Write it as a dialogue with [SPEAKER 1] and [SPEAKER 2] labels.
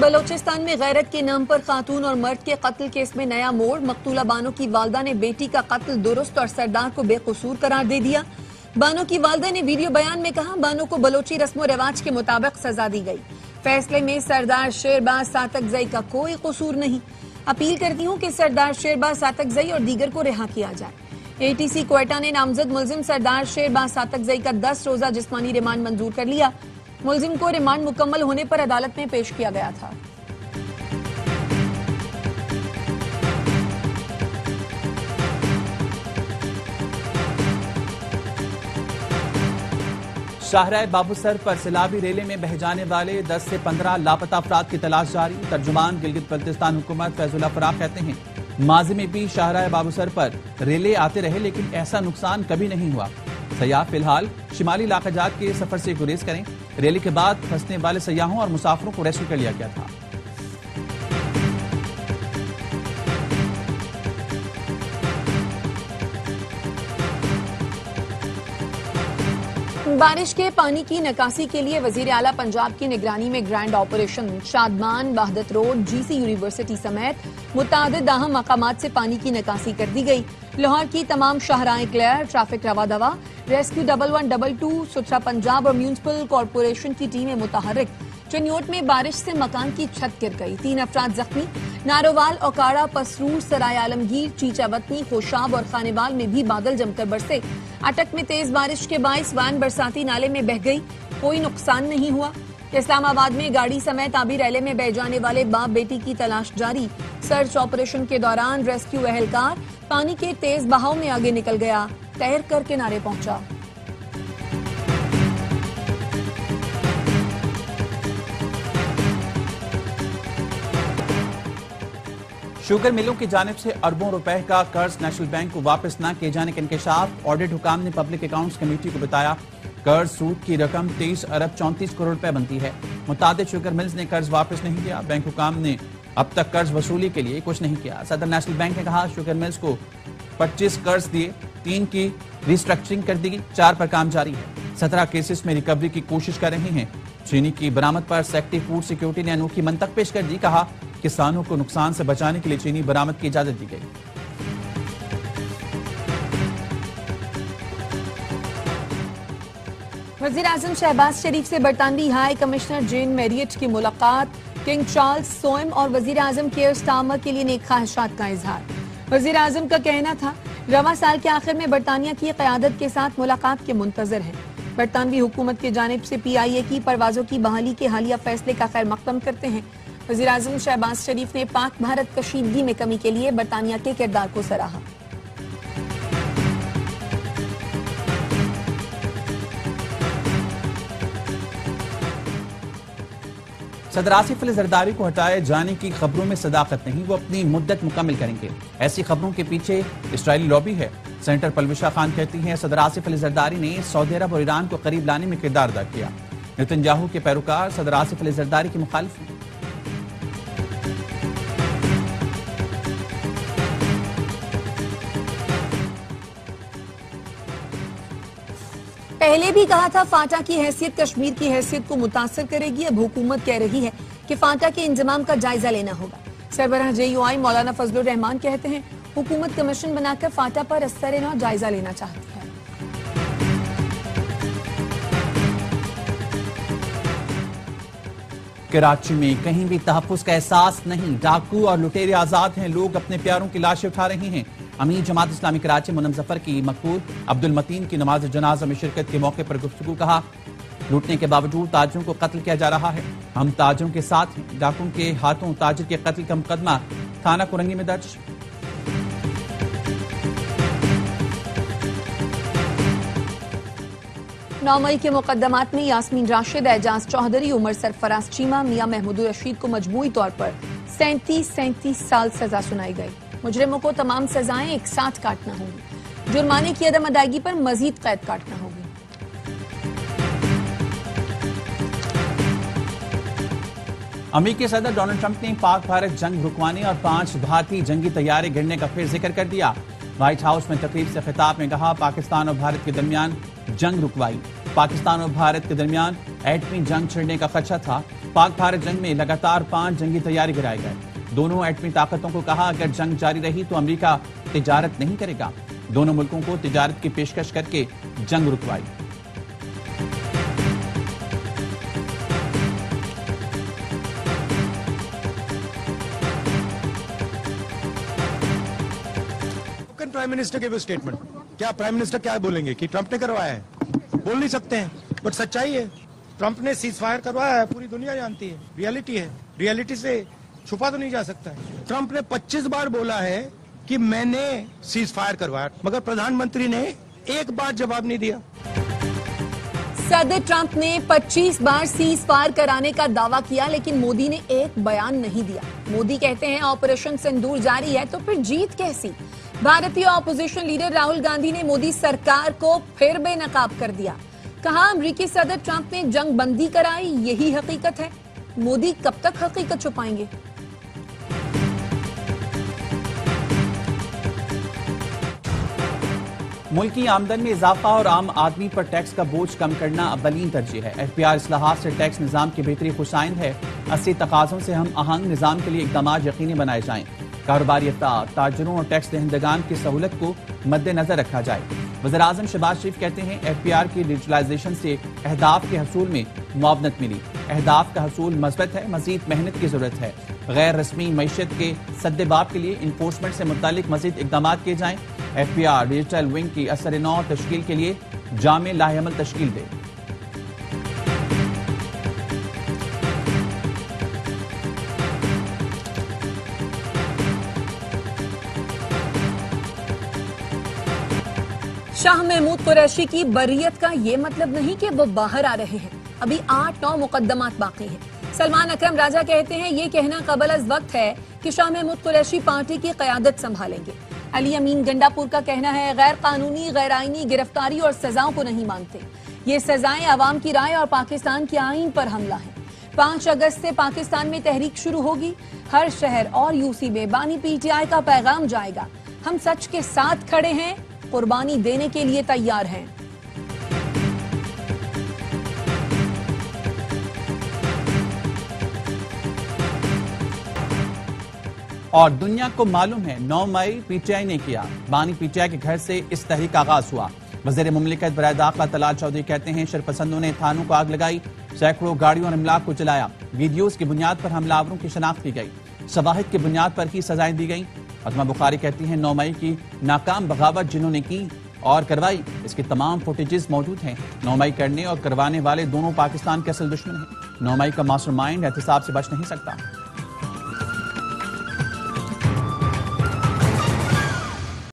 [SPEAKER 1] بلوچستان میں غیرت کے نام پر خاتون اور مرد کے قتل کیس میں نیا موڑ. مقتولہ بانو کی والدہ نے بیٹی کا قتل درست اور سردار کو بے قصور قرار دے دیا. بانو کی والدہ نے ویڈیو بیان میں کہا بانو کو بلوچی رسم و رواج کے مطابق سزا دی گئی. فیصلے میں سردار شیرباز ساتکزئی کا کوئی قصور نہیں. اپیل کرتی ہوں کہ سردار شیرباز ساتکزئی اور دیگر کو رہا کیا جائے. اے ٹی سی کوئٹہ نے نامزد ملزم سردار شیرباز ساتکزئی کا 10 روزہ جسمانی ریمانڈ منظور کر لیا. ملزم کو ریمانڈ مکمل ہونے پر عدالت میں پیش کیا گیا تھا.
[SPEAKER 2] شاہراہ بابوسر پر سیلابی ریلے میں بہہ جانے والے 10 سے 15 لاپتہ افراد کی تلاش جاری. ترجمان گلگت بلتستان حکومت فیض اللہ فراق کہتے ہیں ماضی میں بھی شاہراہ بابوسر پر ریلے آتے رہے لیکن ایسا نقصان کبھی نہیں ہوا. سیاح فی الحال شمالی علاقہ جات کے سفر سے گریز کریں. ریلی کے بعد پھنسنے والے سیاحوں اور مسافروں کو ریسکیو کر لیا گیا تھا.
[SPEAKER 1] بارش کے پانی کی نکاسی کے لیے وزیر اعلیٰ پنجاب کی نگرانی میں گرینڈ آپریشن. شادمان، وحدت روڈ، جی سی یونیورسٹی سمیت متعدد اہم مقامات سے پانی کی نکاسی کر دی گئی. لاہور کی تمام شاہراہیں کلیئر، ٹریفک رواں دواں. ریسکیو 1112، سترہ پنجاب اور میونسپل کارپوریشن کی ٹیمیں متحرک. چنیوٹ میں بارش سے مکان کی چھت گر گئی، 3 افراد زخمی. نارووال، اوکاڑا، پسرور، سرائے عالمگیر، چیچا وطنی، خوشاب اور خانیوال میں بھی بادل جم کر برسے. اٹک میں تیز بارش کے باعث وین برساتی نالے میں بہہ گئی، کوئی نقصان نہیں ہوا. اسلام آباد میں گاڑی سمیت آبی ریلے میں بہہ جانے والے باپ بیٹی کی تلاش جاری. سرچ آپریشن کے دوران ریسکیو اہلکار پانی کے تیز بہاؤ میں آگے نکل گیا، تیر کر کنارے پہنچا.
[SPEAKER 2] شوگر ملوں کی جانب سے اربوں روپے کا قرض نیشنل بینک کو واپس نہ کیے جانے کا انکشاف. آڈٹ حکام نے پبلک اکاؤنٹس کمیٹی کو بتایا قرض سود کی رقم 23 ارب 34 کروڑ روپے بنتی ہے. متعدد شوگر ملز نے قرض واپس نہیں کیا. بینک حکام نے اب تک قرض وصولی کے لیے کچھ نہیں کیا. صدر نیشنل بینک نے کہا شوگر ملز کو 25 قرض دیے، 3 کی ریسٹرکچرنگ کر دی گئی، 4 پر کام جاری ہے. 17 کیسز میں ریکوری کی کوشش کر رہے ہیں. چینی کی برآمد پر سیکٹری فوڈ سیکیورٹی نے انوکھی منطق پیش کر دی. کہا کسانوں کو نقصان سے بچانے کے لیے چینی برآمد کی اجازت دی گئی.
[SPEAKER 1] وزیر اعظم شہباز شریف سے برطانوی ہائی کمشنر جین میریٹ کی ملاقات. کنگ چارلز سوئم اور وزیر اعظم کیئر سٹارمر کے لیے نیک خواہشات کا اظہار. وزیر اعظم کا کہنا تھا رواں سال کے آخر میں برطانیہ کی قیادت کے ساتھ ملاقات کے منتظر ہیں. برطانوی حکومت کی جانب سے PIA کی پروازوں کی بحالی کے حالیہ فیصلے کا خیر مقدم کرتے ہیں. وزیر اعظم شہباز شریف نے پاک بھارت کشیدگی میں کمی کے لیے برطانیہ کے کردار کو سراہا.
[SPEAKER 2] صدر آصف علی زرداری کو ہٹائے جانے کی خبروں میں صداقت نہیں، وہ اپنی مدت مکمل کریں گے. ایسی خبروں کے پیچھے اسرائیلی لابی ہے. سینیٹر پلوشا خان کہتی ہیں صدر آصف علی زرداری نے سعودی عرب اور ایران کو قریب لانے میں کردار ادا کیا. نتنیاہو کے پیروکار صدر آصف علی زرداری کے مخالف ہیں.
[SPEAKER 1] پہلے بھی کہا تھا فاٹا کی حیثیت کشمیر کی حیثیت کو متاثر کرے گی. اب حکومت کہہ رہی ہے کہ فاٹا کے انضمام کا جائزہ لینا ہوگا. سربراہ JUI مولانا فضل الرحمان کہتے ہیں حکومت کمیشن بنا کر فاٹا پر اثر نو جائزہ لینا چاہتی ہے.
[SPEAKER 2] کراچی میں کہیں بھی تحفظ کا احساس نہیں، ڈاکو اور لٹیرے آزاد ہیں. لوگ اپنے پیاروں کی لاشیں اٹھا رہے ہیں. امیر جماعت اسلامی کراچی منم ظفر کی مقبول عبد المتین کی نماز جنازہ میں شرکت کے موقع پر گفتگو. کہا لوٹنے کے باوجود تاجروں کو قتل کیا جا رہا ہے، ہم تاجروں کے ساتھ ہیں. ڈاکوں کے ہاتھوں تاجر کے قتل کا مقدمہ تھانہ کورنگی میں درج.
[SPEAKER 1] 9 مئی کے مقدمات میں یاسمین راشد، اعجاز چوہدری، عمر سرفراز چیمہ، میاں محمود الرشید کو مجموعی طور پر 37 سال سزا سنائی گئی. مجرموں کو تمام سزائیں ایک ساتھ کاٹنا ہوں گی. جرمانے کی عدم ادائیگی پر مزید قید کاٹنا ہوگی.
[SPEAKER 2] امریکی صدر ڈونلڈ ٹرمپ نے پاک بھارت جنگ رکوانے اور 5 بھارتی جنگی طیارے گرنے کا پھر ذکر کر دیا. وائٹ ہاؤس میں تقریب سے خطاب میں کہا پاکستان اور بھارت کے درمیان جنگ رکوائی پاکستان اور بھارت کے درمیان ایٹمی جنگ چھڑنے کا خدشہ تھا۔ پاک بھارت جنگ میں لگاتار 5 جنگی طیارے گرائے گئے۔ دونوں ایٹمی طاقتوں کو کہا اگر جنگ جاری رہی تو امریکہ تجارت نہیں کرے گا۔ دونوں ملکوں کو تجارت کی پیشکش کر کے جنگ رکوائی۔
[SPEAKER 3] پرائم منسٹر کے اسٹیٹمنٹ کیا پرائم منسٹر کیا بولیں گے کہ ٹرمپ نے کروایا ہے؟ بول نہیں سکتے ہیں، بٹ سچائی ہے ٹرمپ نے سیز فائر کروایا ہے، پوری دنیا جانتی ہے، ریئلٹی ہے، ریئلٹی سے چھپا تو نہیں جا سکتا ہے۔ ٹرمپ نے 25 بار بولا ہے کہ میں نے سیز فائر کروایا، مگر پردھان منتری نے ایک بار جواب نہیں دیا۔
[SPEAKER 1] صدر ٹرمپ نے 25 بار سیز فائر کرانے کا دعویٰ کیا لیکن مودی نے ایک بیان نہیں دیا۔ مودی کہتے ہیں آپریشن سندور جاری ہے تو پھر جیت کیسی؟ بھارتی اپوزیشن لیڈر راہل گاندھی نے مودی سرکار کو پھر بے نقاب کر دیا۔ کہا امریکی صدر ٹرمپ نے جنگ بندی کرائی، یہی حقیقت ہے۔ مودی کب تک حقیقت چھپائیں گے؟
[SPEAKER 2] ملکی آمدن میں اضافہ اور عام آدمی پر ٹیکس کا بوجھ کم کرنا اولین ترجیح ہے۔ ایف پی آر اصلاحات سے ٹیکس نظام کی بہتری خوشائند ہے۔ 80 تقاضوں سے ہم آہنگ نظام کے لیے اقدامات یقینی بنائے جائیں۔ کاروباری افراد، تاجروں اور ٹیکس دہندگان کی سہولت کو مد نظر رکھا جائے۔ وزیراعظم شہباز شریف کہتے ہیں ایف پی آر کی ڈیجیٹلائزیشن سے اہداف کے حصول میں معاونت ملی۔ اہداف کا حصول مثبت ہے، مزید محنت کی ضرورت ہے۔ غیر رسمی معیشت کے سدباب کے لیے انفورسمنٹ سے متعلق مزید اقدامات کیے جائیں۔ F P R digital wing کی اثر نو تشکیل کے لیے جامع لاہ عمل تشکیل دے۔
[SPEAKER 1] شاہ محمود قریشی کی بریت کا یہ مطلب نہیں کہ وہ باہر آ رہے ہیں، ابھی 8-9 مقدمات باقی ہیں۔ سلمان اکرم راجہ کہتے ہیں یہ کہنا قبل از وقت ہے کہ شاہ محمود قریشی پارٹی کی قیادت سنبھالیں گے۔ علی امین گنڈا پور کا کہنا ہے غیر قانونی، غیر آئینی گرفتاری اور سزاؤں کو نہیں مانتے، یہ سزائیں عوام کی رائے اور پاکستان کے آئین پر حملہ ہیں۔ 5 اگست سے پاکستان میں تحریک شروع ہوگی، ہر شہر اور یو سی میں بانی پی ٹی آئی کا پیغام جائے گا، ہم سچ کے ساتھ کھڑے ہیں، قربانی دینے کے لیے تیار ہیں۔
[SPEAKER 2] اور دنیا کو معلوم ہے 9 مئی پی ٹی آئی نے کیا، بانی پی ٹی آئی کے گھر سے اس تحریک کا آغاز ہوا۔ وزیر مملکت برائے داخلہ طلال چودھری کہتے ہیں شرپسندوں نے تھانوں کو آگ لگائی، سینکڑوں گاڑیوں اور املاک کو جلایا، ویڈیوز کی بنیاد پر حملہ آوروں کی شناخت کی گئی، شواہد کی بنیاد پر ہی سزائیں دی گئیں۔ فاطمہ بخاری کہتی ہیں 9 مئی کی ناکام بغاوت جنہوں نے کی اور کروائی، اس کی تمام فوٹیجز موجود ہیں۔ 9 مئی کرنے اور کروانے والے دونوں پاکستان کے اصل دشمن ہیں۔ 9 مئی کا ماسٹر مائنڈ احتساب سے بچ نہیں سکتا۔